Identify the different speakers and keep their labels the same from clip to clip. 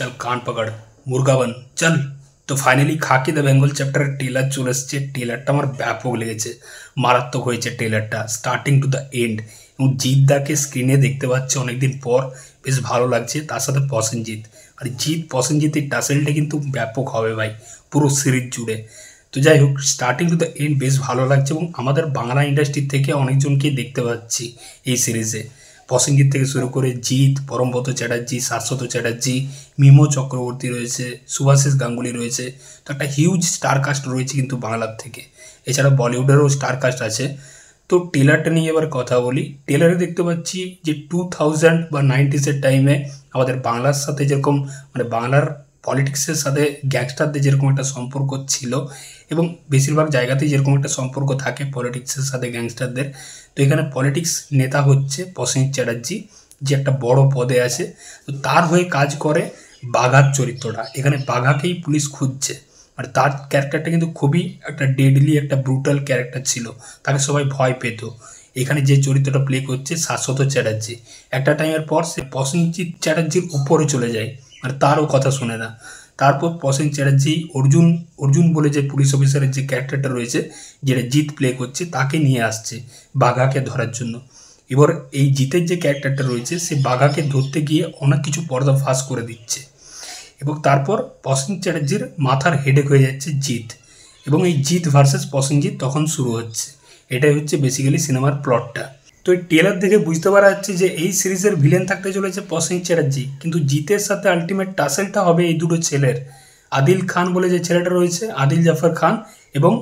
Speaker 1: चल कान पकड़ मुर्गा बन चल। তো ফাইনালি খাকি দ্য বেঙ্গল চ্যাপ্টারের ট্রেলার চলে এসেছে। ট্রেলারটা আমার ব্যাপক লেগেছে, মারাত্মক হয়েছে ট্রেলারটা স্টার্টিং টু দ্য এন্ড। এবং জিৎদাকে স্ক্রিনে দেখতে পাচ্ছে অনেকদিন পর, বেশ ভালো লাগছে। তার সাথে প্রসেনজিৎ, আর প্রসেনজিতের টাসেলটা কিন্তু ব্যাপক হবে ভাই পুরো সিরিজ জুড়ে। তো যাই হোক, স্টার্টিং টু দ্য এন্ড বেশ ভালো লাগছে এবং আমাদের বাংলা ইন্ডাস্ট্রি থেকে অনেকজনকে দেখতে পাচ্ছি এই সিরিজে। প্রসেনজিৎ থেকে শুরু করে জিৎ, পরমব্রত চ্যাটার্জি, শাশ্বত চ্যাটার্জি, মিমো চক্রবর্তী রয়েছে, শুভাশিস গাঙ্গুলি রয়েছে। তো একটা হিউজ স্টার কাস্ট রয়েছে কিন্তু বাংলার থেকে। এছাড়া বলিউডেরও স্টার কাস্ট আছে। তো ট্রেলারটা নিয়ে এবার কথা বলি। ট্রেলারে দেখতে পাচ্ছি যে 2000 বা 90s টাইমে আমাদের বাংলার সাথে যেরকম বাংলার পলিটিক্সের সাথে গ্যাংস্টারদের যেরকম একটা সম্পর্ক ছিল এবং বেশিরভাগ জায়গাতেই যেরকম একটা সম্পর্ক থাকে পলিটিক্সের সাথে গ্যাংস্টারদের, তো এখানে পলিটিক্স নেতা হচ্ছে প্রসেনজিৎ চ্যাটার্জি, যে একটা বড় পদে আছে। তো তার হয়ে কাজ করে বাঘার চরিত্রটা। এখানে বাঘাকেই পুলিশ খুঁজছে। আর তার ক্যারেক্টারটা কিন্তু খুবই একটা ডেডলি, একটা ব্রুটাল ক্যারেক্টার ছিল, তাকে সবাই ভয় পেত। এখানে যে চরিত্রটা প্লে করছে শাশ্বত চ্যাটার্জি, একটা টাইমের পর সে প্রসেনজিৎ চ্যাটার্জির উপরে চলে যায়, আর তারও কথা শোনে না। তারপর প্রসেনজিৎ চ্যাটার্জি অর্জুন বলে যে পুলিশ অফিসারের যে ক্যারেক্টারটা রয়েছে, যেটা জিৎ প্লে করছে, তাকে নিয়ে আসছে বাঘাকে ধরার জন্য। এবার এই জিতের যে ক্যারেক্টারটা রয়েছে, সে বাঘাকে ধরতে গিয়ে অনেক কিছু পর্দা ফাঁস করে দিচ্ছে এবং তারপর প্রসেনজিৎ চ্যাটার্জির মাথার হেডেক হয়ে যাচ্ছে জিৎ, এবং এই জিৎ ভার্সেস প্রসেনজিৎ তখন শুরু হচ্ছে। এটাই হচ্ছে বেসিক্যালি সিনেমার প্লটটা। তো এই ট্রেলার দেখে বুঝতে পারা যাচ্ছে যে এই সিরিজের ভিলেন থাকতে চলেছে প্রসেনজিৎ চ্যাটার্জি, কিন্তু জিতের সাথে আলটিমেট টাসেলটা হবে এই দুটো ছেলের। আদিল খান বলে যে ছেলেটা রয়েছে, আদিল জাফর খান, এবং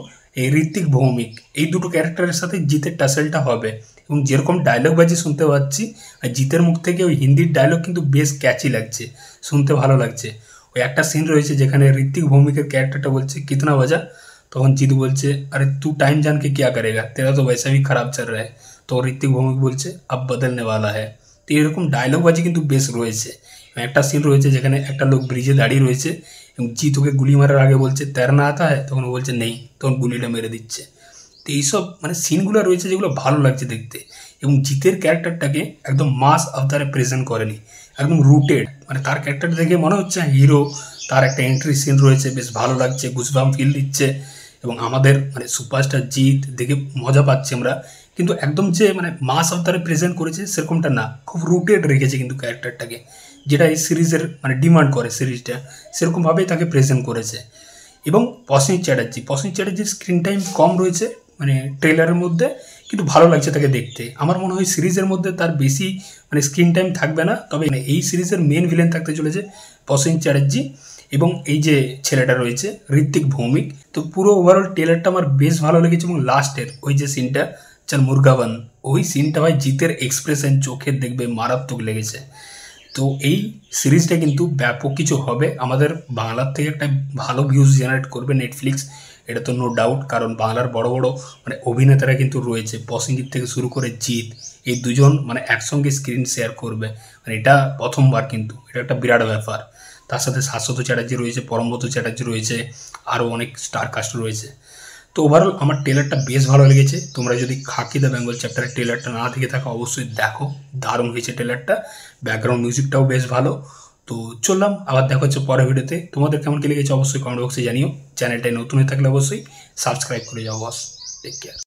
Speaker 1: এই ঋত্বিক ভৌমিক, এই দুটো ক্যারেক্টারের সাথে জিতের টাসেলটা হবে। এবং যেরকম ডায়লগ বাজি শুনতে পাচ্ছি, আর জিতের মুখ থেকে ওই হিন্দির ডায়লগ কিন্তু বেশ ক্যাচি লাগছে, শুনতে ভালো লাগছে। ওই একটা সিন রয়েছে যেখানে ঋত্বিক ভৌমিকের ক্যারেক্টারটা বলছে কিতনা বাজা, তখন জিৎ বলছে আরে তু টাইম জান কে क्या करेगा, तेरा तो वैसा भी खराब चल रहा है। তো ঋত্বিক ভৌমিক বলছে আব বদলনে ওয়ালা হ্যায়। তো এরকম ডায়লগ বাজি কিন্তু বেশ রয়েছে। একটা সিন রয়েছে যেখানে একটা লোক ব্রিজে দাঁড়িয়ে রয়েছে এবং জিৎ ওকে গুলি মারার আগে বলছে তেরনা আতা হ্যায়, তখন ও বলছে নেই, তখন গুলিটা মেরে দিচ্ছে। তো এইসব সিনগুলো রয়েছে যেগুলো ভালো লাগছে দেখতে। এবং জিতের ক্যারেক্টারটাকে একদম মাস আবতারে প্রেজেন্ট করেনি, একদম রুটেড। তার ক্যারেক্টার দেখে মনে হচ্ছে হিরো। তার একটা এন্ট্রি সিন রয়েছে, বেশ ভালো লাগছে, গুজবাম ফিল দিচ্ছে। এবং আমাদের সুপারস্টার জিৎ দেখে মজা পাচ্ছি আমরা। কিন্তু একদম যে মাস আবতারে প্রেজেন্ট করেছে সেরকমটা না, খুব রুটেড রেখেছে কিন্তু ক্যারেক্টারটাকে, যেটা এই সিরিজের ডিমান্ড করে সিরিজটা, সেরকমভাবেই তাকে প্রেজেন্ট করেছে। এবং প্রসেনজিৎ চ্যাটার্জির স্ক্রিন টাইম কম রয়েছে ট্রেলারের মধ্যে, কিন্তু ভালো লাগছে তাকে দেখতে। আমার মনে হয় সিরিজের মধ্যে তার বেশি স্ক্রিন টাইম থাকবে না, তবে এই সিরিজের মেন ভিলেন থাকতে চলেছে প্রসেনজিৎ চ্যাটার্জি এবং এই যে ছেলেটা রয়েছে ঋত্বিক ভৌমিক। তো পুরো ওভারঅল ট্রেলারটা আমার বেশ ভালো লেগেছে। এবং লাস্টের ওই যে সিনটা চল মুরগাবান, ওই সিনটা ভাই জিতের এক্সপ্রেশন চোখের দেখবে মারাত্মক লেগেছে। তো এই সিরিজটা কিন্তু ব্যাপক কিছু হবে, আমাদের বাংলার থেকে একটা ভালো ভিউজ জেনারেট করবে নেটফ্লিক্স, এটা তো নো ডাউট। কারণ বাংলার বড় বড় অভিনেতারা কিন্তু রয়েছে, প্রসেনজিৎ থেকে শুরু করে জিৎ, এই দুজন একসঙ্গে স্ক্রিন শেয়ার করবে। এটা প্রথমবার, কিন্তু এটা একটা বিরাট ব্যাপার। তার সাথে শাশ্বত চ্যাটার্জি রয়েছে, পরমব্রত চ্যাটার্জি রয়েছে, আরও অনেক স্টার কাস্ট রয়েছে। তো ওভারঅল আমার ট্রেলারটা বেশ ভালো লেগেছে। তোমরা যদি খাকি দ্য বেঙ্গল চ্যাপ্টারের ট্রেলারটা না দেখে থাকো অবশ্যই দেখো, দারুণ হয়েছে ট্রেলারটা, ব্যাকগ্রাউন্ড মিউজিকটাও বেশ ভালো। তো চললাম, আবার দেখা হচ্ছে পরের ভিডিওতে। তোমাদের কেমন কি লেগেছে অবশ্যই কমেন্ট বক্সে জানিও। চ্যানেলটায় নতুন হয়ে থাকলে অবশ্যই সাবস্ক্রাইব করে যাও বস। Take care.